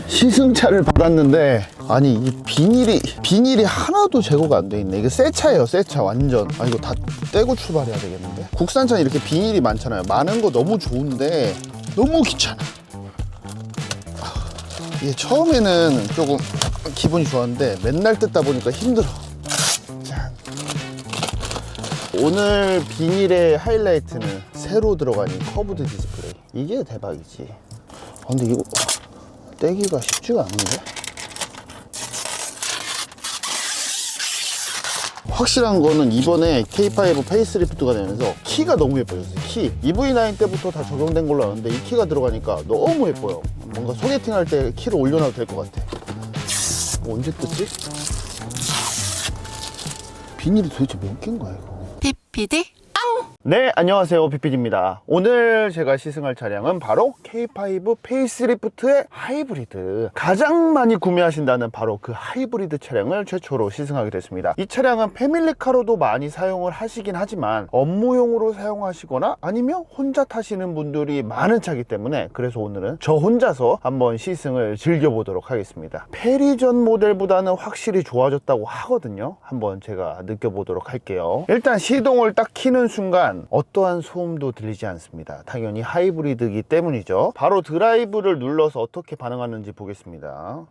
시승차를 받았는데 아니 이 비닐이 하나도 제거가 안 돼 있네. 이게 새 차예요, 새 차 완전. 아 이거 다 떼고 출발해야 되겠는데. 국산차는 이렇게 비닐이 많잖아요. 많은 거 너무 좋은데 너무 귀찮아. 이게 처음에는 조금 기분이 좋았는데 맨날 뜯다 보니까 힘들어. 짠. 오늘 비닐의 하이라이트는 새로 들어간 이 커브드 디스플레이. 이게 대박이지. 근데 이거 떼기가 쉽지가 않은데? 확실한 거는 이번에 K5 페이스리프트가 되면서 키가 너무 예뻐졌어요. 키 EV9 때부터 다 적용된 걸로 아는데 이 키가 들어가니까 너무 예뻐요. 뭔가 소개팅 할 때 키를 올려놔도 될 것 같아. 언제 뜯지? 비닐이 도대체 몇 개인 거야 이거? PPD 네, 안녕하세요. PPD입니다. 오늘 제가 시승할 차량은 바로 K5 페이스리프트의 하이브리드. 가장 많이 구매하신다는 바로 그 하이브리드 차량을 최초로 시승하게 됐습니다. 이 차량은 패밀리카로도 많이 사용을 하시긴 하지만 업무용으로 사용하시거나 아니면 혼자 타시는 분들이 많은 차이기 때문에 그래서 오늘은 저 혼자서 한번 시승을 즐겨보도록 하겠습니다. 페리전 모델보다는 확실히 좋아졌다고 하거든요. 한번 제가 느껴보도록 할게요. 일단 시동을 딱 키는 순간 어떠한 소음도 들리지 않습니다. 당연히 하이브리드이기 때문이죠. 바로 드라이브를 눌러서 어떻게 반응하는지 보겠습니다.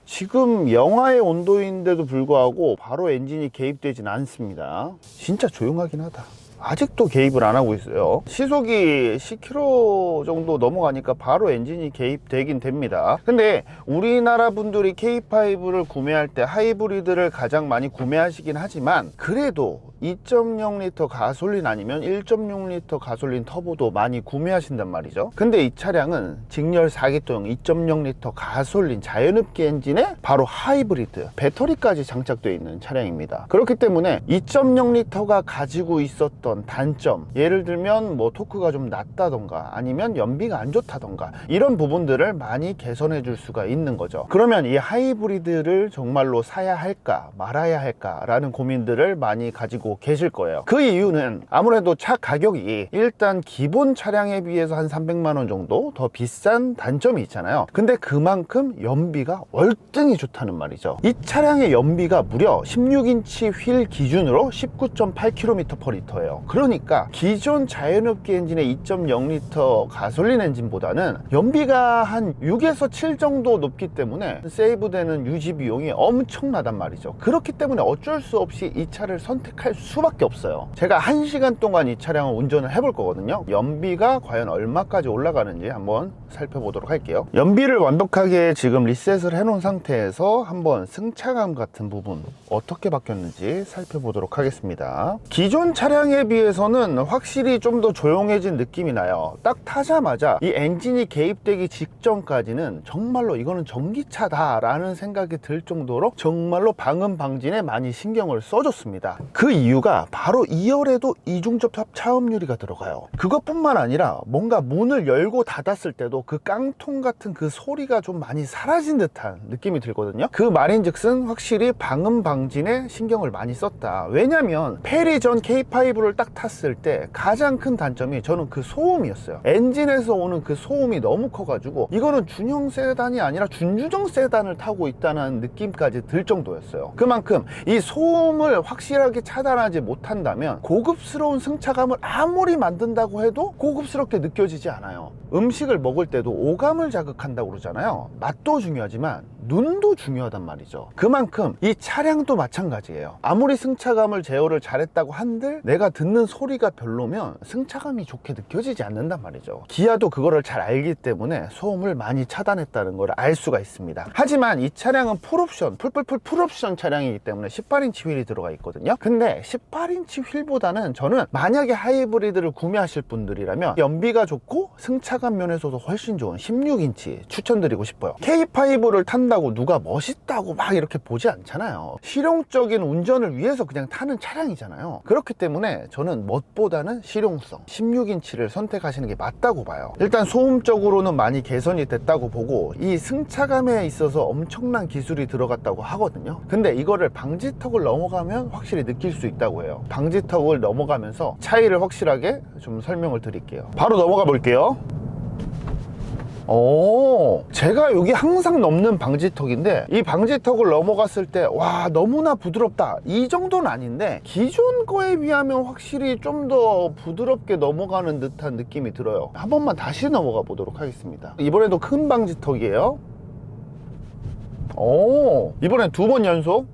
지금 영하의 온도인데도 불구하고 바로 엔진이 개입되진 않습니다. 진짜 조용하긴 하다. 아직도 개입을 안 하고 있어요. 시속이 10km 정도 넘어가니까 바로 엔진이 개입되긴 됩니다. 근데 우리나라 분들이 K5를 구매할 때 하이브리드를 가장 많이 구매하시긴 하지만 그래도 2.0L 가솔린 아니면 1.6L 가솔린 터보도 많이 구매하신단 말이죠. 근데 이 차량은 직렬 4기통 2.0L 가솔린 자연흡기 엔진에 바로 하이브리드 배터리까지 장착되어 있는 차량입니다. 그렇기 때문에 2.0L가 가지고 있었던 단점, 예를 들면 뭐 토크가 좀 낮다던가 아니면 연비가 안 좋다던가 이런 부분들을 많이 개선해 줄 수가 있는 거죠. 그러면 이 하이브리드를 정말로 사야 할까 말아야 할까 라는 고민들을 많이 가지고 계실 거예요. 그 이유는 아무래도 차 가격이 일단 기본 차량에 비해서 한 300만 원 정도 더 비싼 단점이 있잖아요. 근데 그만큼 연비가 월등히 좋다는 말이죠. 이 차량의 연비가 무려 16인치 휠 기준으로 19.8km/L예요. 그러니까 기존 자연흡기 엔진의 2.0L 가솔린 엔진보다는 연비가 한 6에서 7 정도 높기 때문에 세이브되는 유지 비용이 엄청나단 말이죠. 그렇기 때문에 어쩔 수 없이 이 차를 선택할 수밖에 없어요. 제가 1시간 동안 이 차량을 운전을 해볼 거거든요. 연비가 과연 얼마까지 올라가는지 한번 살펴보도록 할게요. 연비를 완벽하게 지금 리셋을 해놓은 상태에서 한번 승차감 같은 부분 어떻게 바뀌었는지 살펴보도록 하겠습니다. 기존 차량에 비해서는 확실히 좀 더 조용해진 느낌이 나요. 딱 타자마자 이 엔진이 개입되기 직전까지는 정말로 이거는 전기차다 라는 생각이 들 정도로 정말로 방음 방진에 많이 신경을 써줬습니다. 그 이유가 바로 2열에도 이중접합 차음유리가 들어가요. 그것뿐만 아니라 뭔가 문을 열고 닫았을 때도 그 깡통 같은 그 소리가 좀 많이 사라진 듯한 느낌이 들거든요. 그 말인즉슨 확실히 방음 방진에 신경을 많이 썼다. 왜냐면 페리전 K5를 딱 탔을 때 가장 큰 단점이 저는 그 소음이었어요. 엔진에서 오는 그 소음이 너무 커가지고 이거는 준형 세단이 아니라 준주정 세단을 타고 있다는 느낌까지 들 정도였어요. 그만큼 이 소음을 확실하게 차단하지 못한다면 고급스러운 승차감을 아무리 만든다고 해도 고급스럽게 느껴지지 않아요. 음식을 먹을 때도 오감을 자극한다고 그러잖아요. 맛도 중요하지만 눈도 중요하단 말이죠. 그만큼 이 차량도 마찬가지예요. 아무리 승차감을 제어를 잘했다고 한들 내가 듣는 소리가 별로면 승차감이 좋게 느껴지지 않는단 말이죠. 기아도 그거를 잘 알기 때문에 소음을 많이 차단했다는 걸 알 수가 있습니다. 하지만 이 차량은 풀옵션, 풀옵션 차량이기 때문에 18인치 휠이 들어가 있거든요. 근데 18인치 휠보다는 저는 만약에 하이브리드를 구매하실 분들이라면 연비가 좋고 승차감 면에서도 훨씬 좋은 16인치 추천드리고 싶어요. K5를 탄다고 누가 멋있다고 막 이렇게 보지 않잖아요. 실용적인 운전을 위해서 그냥 타는 차량이잖아요. 그렇기 때문에 저는 멋보다는 실용성 16인치를 선택하시는 게 맞다고 봐요. 일단 소음적으로는 많이 개선이 됐다고 보고 이 승차감에 있어서 엄청난 기술이 들어갔다고 하거든요. 근데 이거를 방지턱을 넘어가면 확실히 느낄 수 있다고 해요. 방지턱을 넘어가면서 차이를 확실하게 좀 설명을 드릴게요. 바로 넘어가 볼게요. 제가 여기 항상 넘는 방지턱인데 이 방지턱을 넘어갔을 때 와 너무나 부드럽다 이 정도는 아닌데 기존 거에 비하면 확실히 좀 더 부드럽게 넘어가는 듯한 느낌이 들어요. 한 번만 다시 넘어가 보도록 하겠습니다. 이번에도 큰 방지턱이에요. 이번엔 2번 연속.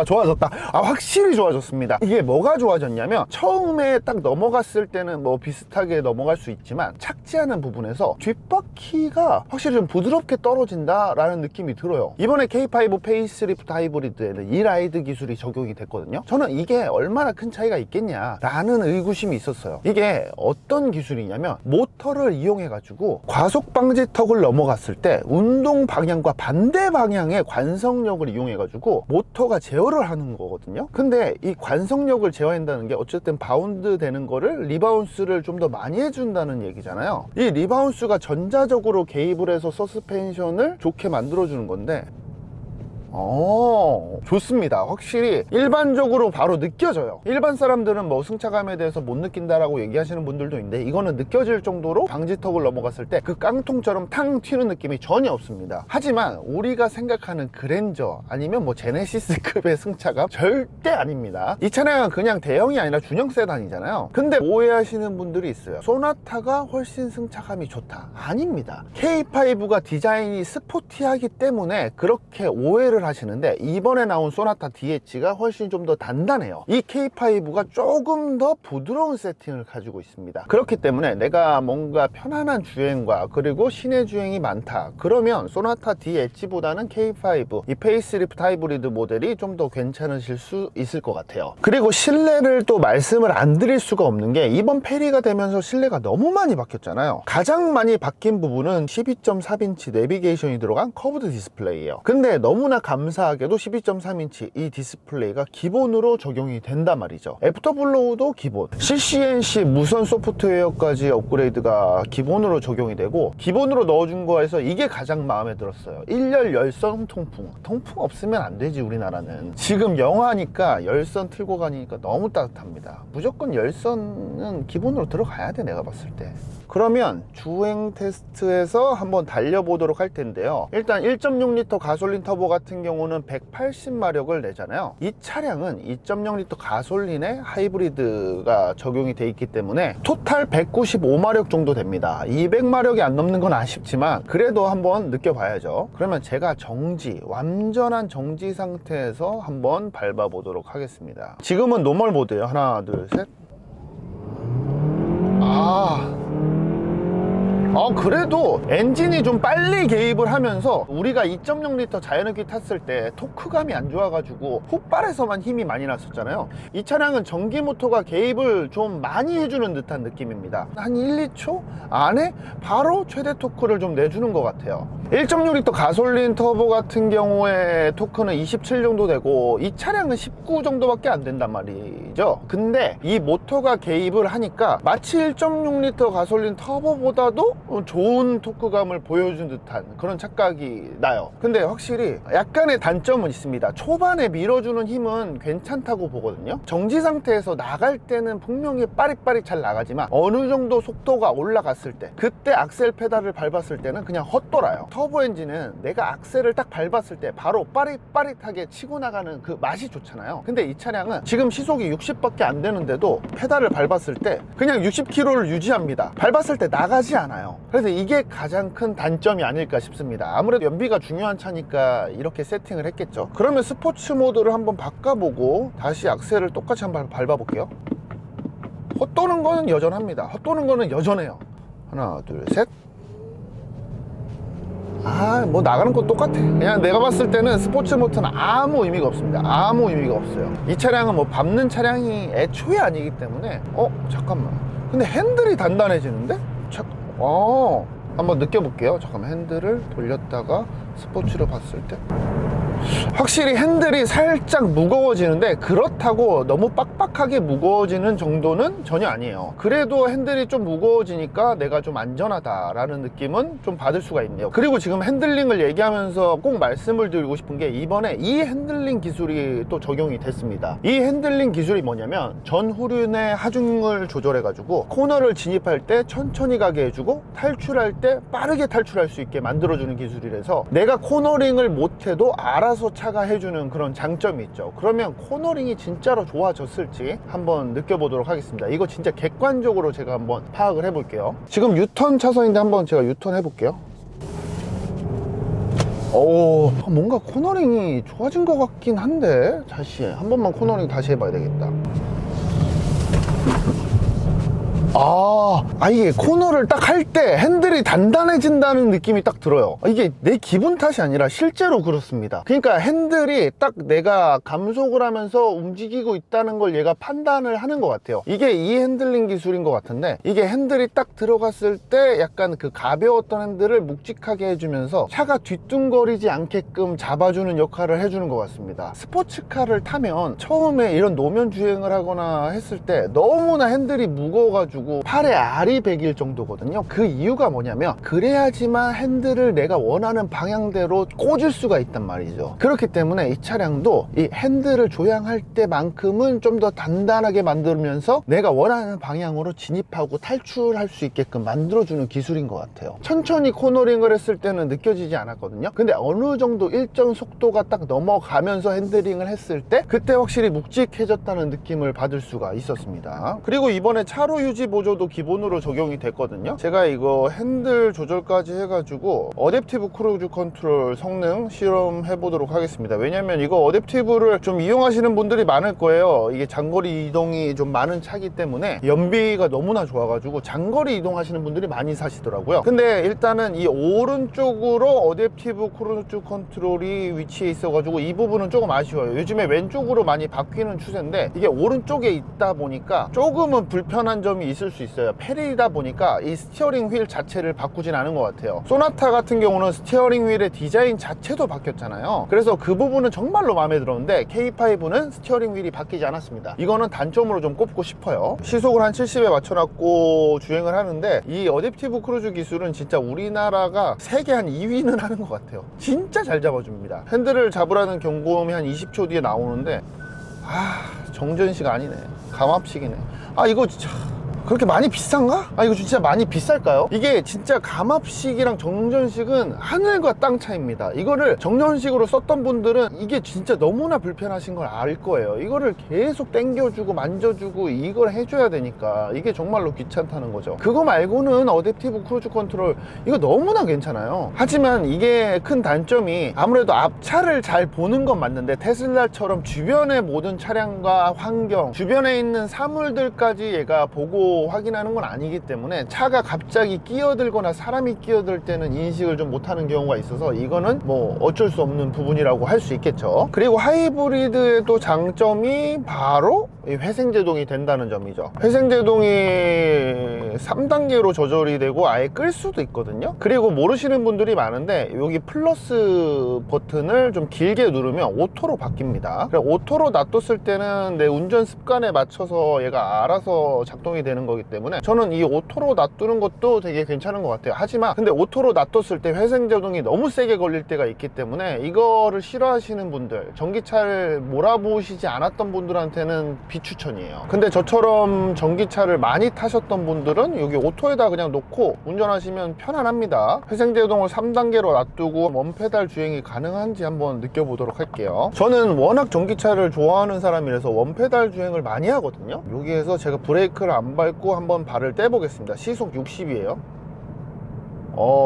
좋아졌다. 확실히 좋아졌습니다. 이게 뭐가 좋아졌냐면 처음에 딱 넘어갔을 때는 뭐 비슷하게 넘어갈 수 있지만 착지하는 부분에서 뒷바퀴가 확실히 좀 부드럽게 떨어진다 라는 느낌이 들어요. 이번에 K5 페이스리프트 하이브리드에는 이 라이드 기술이 적용이 됐거든요. 저는 이게 얼마나 큰 차이가 있겠냐 라는 의구심이 있었어요. 이게 어떤 기술이냐면 모터를 이용해 가지고 과속 방지턱을 넘어갔을 때 운동 방향과 반대 방향의 관성력을 이용해 가지고 모터가 제어를 하는 거거든요. 근데 이 관성력을 제어한다는 게 어쨌든 바운드 되는 거를 리바운스를 좀 더 많이 해준다는 얘기잖아요. 이 리바운스가 전자적으로 개입을 해서 서스펜션을 좋게 만들어주는 건데 좋습니다. 확실히 일반적으로 바로 느껴져요. 일반 사람들은 뭐 승차감에 대해서 못 느낀다라고 얘기하시는 분들도 있는데 이거는 느껴질 정도로 방지턱을 넘어갔을 때 그 깡통처럼 탕 튀는 느낌이 전혀 없습니다. 하지만 우리가 생각하는 그랜저 아니면 뭐 제네시스급의 승차감 절대 아닙니다. 이 차량은 그냥 대형이 아니라 중형 세단이잖아요. 근데 오해하시는 분들이 있어요. 소나타가 훨씬 승차감이 좋다. 아닙니다. K5가 디자인이 스포티하기 때문에 그렇게 오해를 하시는데 이번에 나온 소나타 DH가 훨씬 좀 더 단단해요. 이 K5가 조금 더 부드러운 세팅을 가지고 있습니다. 그렇기 때문에 내가 뭔가 편안한 주행과 그리고 시내 주행이 많다 그러면 소나타 DH보다는 K5 이 페이스리프트 하이브리드 모델이 좀 더 괜찮으실 수 있을 것 같아요. 그리고 실내를 또 말씀을 안 드릴 수가 없는 게 이번 페리가 되면서 실내가 너무 많이 바뀌었잖아요. 가장 많이 바뀐 부분은 12.4인치 내비게이션이 들어간 커브드 디스플레이예요. 근데 너무나 감사하게도 12.3인치 이 디스플레이가 기본으로 적용이 된단 말이죠. 애프터블로우도 기본, CCNC 무선 소프트웨어까지 업그레이드가 기본으로 적용이 되고 기본으로 넣어준 거에서 이게 가장 마음에 들었어요. 1열 열선 통풍 없으면 안 되지. 우리나라는 지금 영하니까 열선 틀고 가니까 너무 따뜻합니다. 무조건 열선은 기본으로 들어가야 돼 내가 봤을 때. 그러면 주행 테스트에서 한번 달려보도록 할 텐데요. 일단 1.6L 가솔린 터보 같은 경우는 180마력을 내잖아요. 이 차량은 2.0L 가솔린에 하이브리드가 적용이 돼 있기 때문에 토탈 195마력 정도 됩니다. 200마력이 안 넘는 건 아쉽지만 그래도 한번 느껴봐야죠. 그러면 제가 완전한 정지 상태에서 한번 밟아보도록 하겠습니다. 지금은 노멀 모드예요. 하나, 둘, 셋. 그래도 엔진이 좀 빨리 개입을 하면서 우리가 2.0L 자연흡기 탔을 때 토크감이 안 좋아가지고 폿발에서만 힘이 많이 났었잖아요. 이 차량은 전기 모터가 개입을 좀 많이 해주는 듯한 느낌입니다. 한 1, 2초 안에 바로 최대 토크를 좀 내주는 것 같아요. 1.6L 가솔린 터보 같은 경우에 토크는 27 정도 되고 이 차량은 19 정도밖에 안 된단 말이죠. 근데 이 모터가 개입을 하니까 마치 1.6L 가솔린 터보보다도 좋은 토크감을 보여준 듯한 그런 착각이 나요. 근데 확실히 약간의 단점은 있습니다. 초반에 밀어주는 힘은 괜찮다고 보거든요. 정지 상태에서 나갈 때는 분명히 빠릿빠릿 잘 나가지만 어느 정도 속도가 올라갔을 때 그때 악셀 페달을 밟았을 때는 그냥 헛돌아요. 터보 엔진은 내가 악셀을 딱 밟았을 때 바로 빠릿빠릿하게 치고 나가는 그 맛이 좋잖아요. 근데 이 차량은 지금 시속이 60밖에 안 되는데도 페달을 밟았을 때 그냥 60km를 유지합니다. 밟았을 때 나가지 않아요. 그래서 이게 가장 큰 단점이 아닐까 싶습니다. 아무래도 연비가 중요한 차니까 이렇게 세팅을 했겠죠. 그러면 스포츠 모드를 한번 바꿔보고 다시 악셀을 똑같이 한번 밟아볼게요. 헛도는 거는 여전합니다. 헛도는 거는 여전해요. 하나, 둘, 셋. 뭐 나가는 건 똑같아. 그냥 내가 봤을 때는 스포츠 모드는 아무 의미가 없습니다. 아무 의미가 없어요. 이 차량은 뭐 밟는 차량이 애초에 아니기 때문에 잠깐만. 근데 핸들이 단단해지는데? 한번 느껴볼게요. 잠깐만, 핸들을 돌렸다가 스포츠로 봤을 때 확실히 핸들이 살짝 무거워지는데 그렇다고 너무 빡빡하게 무거워지는 정도는 전혀 아니에요. 그래도 핸들이 좀 무거워지니까 내가 좀 안전하다라는 느낌은 좀 받을 수가 있네요. 그리고 지금 핸들링을 얘기하면서 꼭 말씀을 드리고 싶은 게 이번에 이 핸들링 기술이 또 적용이 됐습니다. 이 핸들링 기술이 뭐냐면 전후륜의 하중을 조절해 가지고 코너를 진입할 때 천천히 가게 해주고 탈출할 때 빠르게 탈출할 수 있게 만들어주는 기술이라서 내가 코너링을 못해도 알아서 차가 해주는 그런 장점이 있죠. 그러면 코너링이 진짜로 좋아졌을지 한번 느껴보도록 하겠습니다. 이거 진짜 객관적으로 제가 한번 파악을 해볼게요. 지금 유턴 차선인데 한번 제가 유턴 해볼게요. 오, 뭔가 코너링이 좋아진 것 같긴 한데 다시 한 번만 코너링 다시 해봐야 되겠다. 이게 코너를 딱 할 때 핸들이 단단해진다는 느낌이 딱 들어요. 이게 내 기분 탓이 아니라 실제로 그렇습니다. 그러니까 핸들이 딱 내가 감속을 하면서 움직이고 있다는 걸 얘가 판단을 하는 것 같아요. 이게 이 핸들링 기술인 것 같은데 이게 핸들이 딱 들어갔을 때 약간 그 가벼웠던 핸들을 묵직하게 해주면서 차가 뒤뚱거리지 않게끔 잡아주는 역할을 해주는 것 같습니다. 스포츠카를 타면 처음에 이런 노면 주행을 하거나 했을 때 너무나 핸들이 무거워가지고 팔에 알이 배길 정도거든요. 그 이유가 뭐냐면 그래야지만 핸들을 내가 원하는 방향대로 꽂을 수가 있단 말이죠. 그렇기 때문에 이 차량도 이 핸들을 조향할 때만큼은 좀 더 단단하게 만들면서 내가 원하는 방향으로 진입하고 탈출할 수 있게끔 만들어주는 기술인 것 같아요. 천천히 코너링을 했을 때는 느껴지지 않았거든요. 근데 어느 정도 일정 속도가 딱 넘어가면서 핸들링을 했을 때 그때 확실히 묵직해졌다는 느낌을 받을 수가 있었습니다. 그리고 이번에 차로 유지 보조도 기본으로 적용이 됐거든요. 제가 이거 핸들 조절까지 해가지고 어댑티브 크루즈 컨트롤 성능 실험해 보도록 하겠습니다. 왜냐면 이거 어댑티브를 좀 이용하시는 분들이 많을 거예요. 이게 장거리 이동이 좀 많은 차기 때문에 연비가 너무나 좋아가지고 장거리 이동하시는 분들이 많이 사시더라고요. 근데 일단은 이 오른쪽으로 어댑티브 크루즈 컨트롤이 위치해 있어가지고 이 부분은 조금 아쉬워요. 요즘에 왼쪽으로 많이 바뀌는 추세인데 이게 오른쪽에 있다 보니까 조금은 불편한 점이 있을 수 있어요. 페리다 보니까 이 스티어링 휠 자체를 바꾸진 않은 것 같아요. 소나타 같은 경우는 스티어링 휠의 디자인 자체도 바뀌었잖아요. 그래서 그 부분은 정말로 마음에 들었는데 K5는 스티어링 휠이 바뀌지 않았습니다. 이거는 단점으로 좀 꼽고 싶어요. 시속을 한 70에 맞춰놨고 주행을 하는데 이 어댑티브 크루즈 기술은 진짜 우리나라가 세계 한 2위는 하는 것 같아요. 진짜 잘 잡아줍니다. 핸들을 잡으라는 경고음이 한 20초 뒤에 나오는데 정전식 아니네. 감압식이네. 이거 진짜 그렇게 많이 비싼가? 이거 진짜 많이 비쌀까요? 이게 진짜 감압식이랑 정전식은 하늘과 땅 차이입니다. 이거를 정전식으로 썼던 분들은 이게 진짜 너무나 불편하신 걸 알 거예요. 이거를 계속 당겨주고 만져주고 이걸 해줘야 되니까 이게 정말로 귀찮다는 거죠. 그거 말고는 어댑티브 크루즈 컨트롤 이거 너무나 괜찮아요. 하지만 이게 큰 단점이 아무래도 앞차를 잘 보는 건 맞는데 테슬라처럼 주변의 모든 차량과 환경, 주변에 있는 사물들까지 얘가 보고 확인하는 건 아니기 때문에 차가 갑자기 끼어들거나 사람이 끼어들 때는 인식을 좀 못하는 경우가 있어서 이거는 뭐 어쩔 수 없는 부분이라고 할 수 있겠죠. 그리고 하이브리드의 또 장점이 바로 이 회생제동이 된다는 점이죠. 회생제동이 3단계로 조절이 되고 아예 끌 수도 있거든요. 그리고 모르시는 분들이 많은데 여기 플러스 버튼을 좀 길게 누르면 오토로 바뀝니다. 오토로 놔뒀을 때는 내 운전 습관에 맞춰서 얘가 알아서 작동이 되는 거기 때문에 저는 이 오토로 놔두는 것도 되게 괜찮은 것 같아요. 하지만 근데 오토로 놔뒀을 때 회생제동이 너무 세게 걸릴 때가 있기 때문에 이거를 싫어하시는 분들, 전기차를 몰아보시지 않았던 분들한테는 비추천이에요. 근데 저처럼 전기차를 많이 타셨던 분들은 여기 오토에다 그냥 놓고 운전하시면 편안합니다. 회생제동을 3단계로 놔두고 원페달 주행이 가능한지 한번 느껴보도록 할게요. 저는 워낙 전기차를 좋아하는 사람이라서 원페달 주행을 많이 하거든요. 여기에서 제가 브레이크를 안 밟고 한번 발을 떼보겠습니다. 시속 60이에요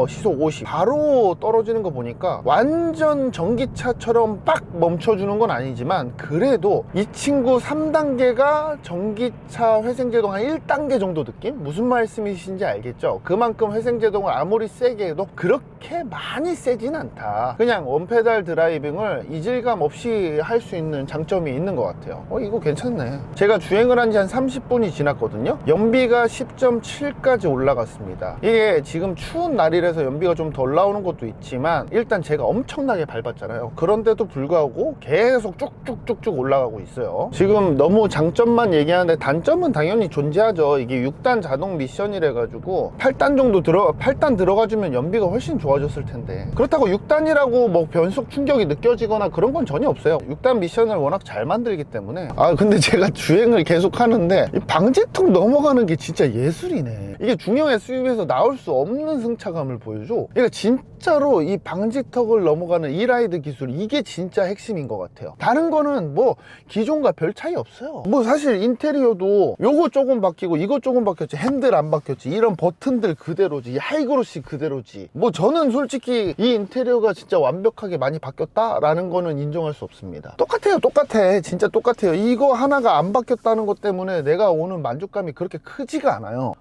시속 50 바로 떨어지는 거 보니까 완전 전기차처럼 빡 멈춰주는 건 아니지만 그래도 이 친구 3단계가 전기차 회생제동 한 1단계 정도 느낌? 무슨 말씀이신지 알겠죠? 그만큼 회생제동을 아무리 세게 해도 그렇게 많이 세진 않다. 그냥 원페달 드라이빙을 이질감 없이 할 수 있는 장점이 있는 것 같아요. 이거 괜찮네. 제가 주행을 한 지 한 30분이 지났거든요. 연비가 10.7까지 올라갔습니다. 이게 지금 추운 날이라서 연비가 좀 덜 나오는 것도 있지만 일단 제가 엄청나게 밟았잖아요. 그런데도 불구하고 계속 쭉쭉쭉쭉 올라가고 있어요. 지금 너무 장점만 얘기하는데 단점은 당연히 존재하죠. 이게 6단 자동 미션이라 가지고 8단 들어가주면 연비가 훨씬 좋아졌을 텐데, 그렇다고 6단이라고 뭐 변속 충격이 느껴지거나 그런 건 전혀 없어요. 6단 미션을 워낙 잘 만들기 때문에. 근데 제가 주행을 계속 하는데 이 방지턱 넘어가는 게 진짜 예술이네. 이게 중형 SUV에서 나올 수 없는 승차감을 보여줘. 그러니까 진짜로 이 방지턱을 넘어가는 이 라이드 기술, 이게 진짜 핵심인 것 같아요. 다른 거는 뭐 기존과 별 차이 없어요. 뭐 사실 인테리어도 요거 조금 바뀌고 이거 조금 바뀌었지, 핸들 안 바뀌었지, 이런 버튼들 그대로지, 이 하이그로시 그대로지. 뭐 저는 솔직히 이 인테리어가 진짜 완벽하게 많이 바뀌었다라는 거는 인정할 수 없습니다. 똑같아요. 똑같아. 진짜 똑같아요. 이거 하나가 안 바뀌었다는 것 때문에 내가 오는 만족감이 그렇게 크지가 않아요.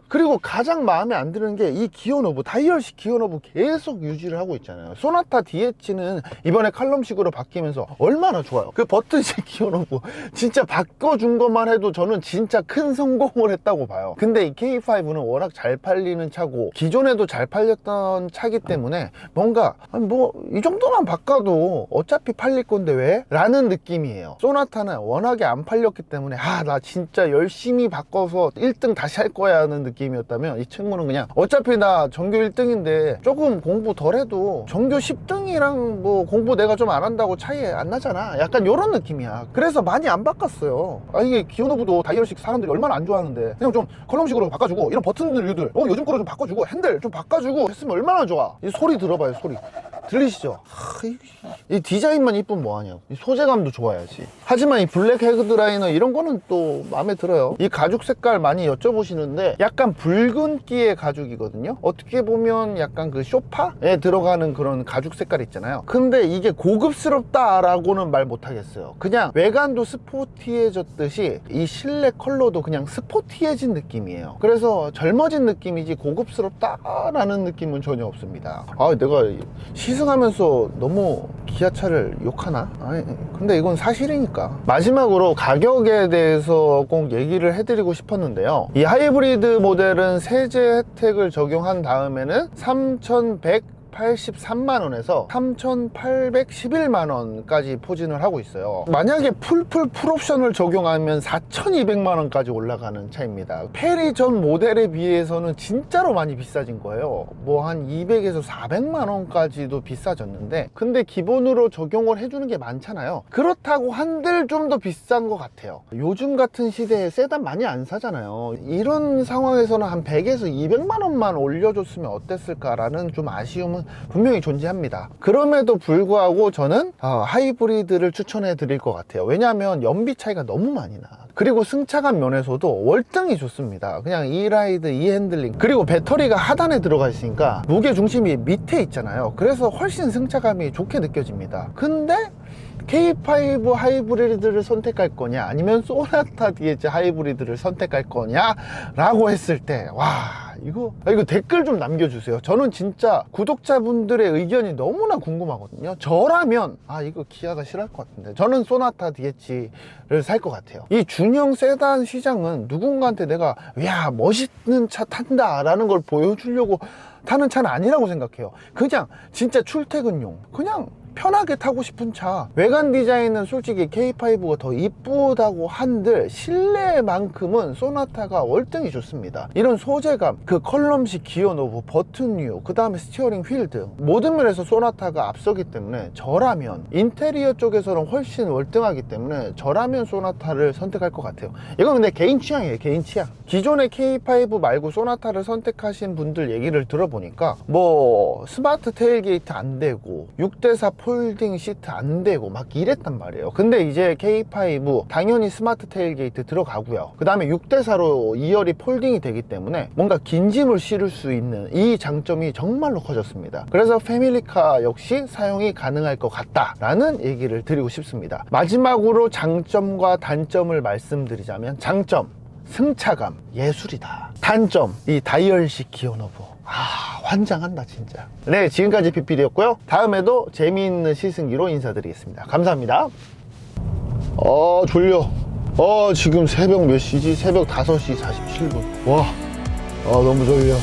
그리고 가장 마음에 안 드는 게 이 기어노브, 다이얼식 기어노브 계속 유지를 하고 있잖아요. 소나타 DH는 이번에 칼럼식으로 바뀌면서 얼마나 좋아요. 그 버튼식 기어노브 진짜 바꿔준 것만 해도 저는 진짜 큰 성공을 했다고 봐요. 근데 이 K5는 워낙 잘 팔리는 차고 기존에도 잘 팔렸던 차기 때문에 뭔가 뭐 이 정도만 바꿔도 어차피 팔릴 건데 왜? 라는 느낌이에요. 소나타는 워낙에 안 팔렸기 때문에 나 진짜 열심히 바꿔서 1등 다시 할 거야 하는 느낌이었다면, 이 친구는 그냥 어차피 나 전교 1등인데 조금 공부 덜 해도 전교 10등이랑 뭐 공부 내가 좀 안 한다고 차이 안 나잖아, 약간 이런 느낌이야. 그래서 많이 안 바꿨어요. 이게 기어노브도 다이얼식 사람들이 얼마나 안 좋아하는데 그냥 좀 컬럼식으로 바꿔주고, 이런 버튼들들 요즘 거로 좀 바꿔주고, 핸들 좀 바꿔주고 했으면 얼마나 좋아. 이 소리 들어봐요. 소리 들리시죠? 이 디자인만 이쁘면 뭐하냐고. 이 소재감도 좋아야지. 하지만 이 블랙 헤드라이너 이런 거는 또 마음에 들어요. 이 가죽 색깔 많이 여쭤보시는데 약간 붉은기의 가죽이거든요. 어떻게 보면 약간 그 쇼파에 들어가는 그런 가죽 색깔 있잖아요. 근데 이게 고급스럽다라고는 말 못하겠어요. 그냥 외관도 스포티해졌듯이 이 실내 컬러도 그냥 스포티해진 느낌이에요. 그래서 젊어진 느낌이지 고급스럽다라는 느낌은 전혀 없습니다. 내가 시승하면서 너무 기아차를 욕하나? 근데 이건 사실이니까. 마지막으로 가격에 대해서 꼭 얘기를 해드리고 싶었는데요. 이 하이브리드 모델은 세제 혜택을 적용한 다음에는 3,183만원에서 3,811만원까지 포진을 하고 있어요. 만약에 풀옵션을 적용하면 4,200만원까지 올라가는 차입니다. 페리 전 모델에 비해서는 진짜로 많이 비싸진 거예요. 뭐 한 200에서 400만원까지도 비싸졌는데, 근데 기본으로 적용을 해주는 게 많잖아요. 그렇다고 한들 좀 더 비싼 것 같아요. 요즘 같은 시대에 세단 많이 안 사잖아요. 이런 상황에서는 한 100에서 200만원만 올려줬으면 어땠을까라는 좀 아쉬움은 분명히 존재합니다. 그럼에도 불구하고 저는 하이브리드를 추천해 드릴 것 같아요. 왜냐하면 연비 차이가 너무 많이 나. 그리고 승차감 면에서도 월등히 좋습니다. 그냥 이 라이드, 이 핸들링, 그리고 배터리가 하단에 들어가 있으니까 무게 중심이 밑에 있잖아요. 그래서 훨씬 승차감이 좋게 느껴집니다. 근데 K5 하이브리드를 선택할 거냐, 아니면 소나타 DH 하이브리드를 선택할 거냐 라고 했을 때, 이거 댓글 좀 남겨주세요. 저는 진짜 구독자분들의 의견이 너무나 궁금하거든요. 저라면 이거 기아가 싫어할 것 같은데 저는 소나타 DH를 살 것 같아요. 이 중형 세단 시장은 누군가한테 내가 멋있는 차 탄다 라는 걸 보여주려고 타는 차는 아니라고 생각해요. 그냥 진짜 출퇴근용, 그냥 편하게 타고 싶은 차. 외관 디자인은 솔직히 K5가 더 이쁘다고 한들 실내만큼은 소나타가 월등히 좋습니다. 이런 소재감, 그 컬럼식 기어노브, 버튼류, 그 다음에 스티어링 휠 등 모든 면에서 소나타가 앞서기 때문에 저라면, 인테리어 쪽에서는 훨씬 월등하기 때문에 저라면 소나타를 선택할 것 같아요. 이건 근데 개인 취향이에요. 개인 취향. 기존의 K5 말고 소나타를 선택하신 분들 얘기를 들어보니까 뭐 스마트 테일게이트 안 되고 6대4 폴딩 시트 안 되고 막 이랬단 말이에요. 근데 이제 K5 당연히 스마트 테일게이트 들어가고요. 그 다음에 6대4로 2열이 폴딩이 되기 때문에 뭔가 긴 짐을 실을 수 있는 이 장점이 정말로 커졌습니다. 그래서 패밀리카 역시 사용이 가능할 것 같다라는 얘기를 드리고 싶습니다. 마지막으로 장점과 단점을 말씀드리자면, 장점, 승차감 예술이다. 단점, 이 다이얼식 기어노브 환장한다 진짜. 네, 지금까지 빅필이었고요. 다음에도 재미있는 시승기로 인사드리겠습니다. 감사합니다. 졸려. 지금 새벽 몇 시지? 새벽 5시 47분. 너무 졸려.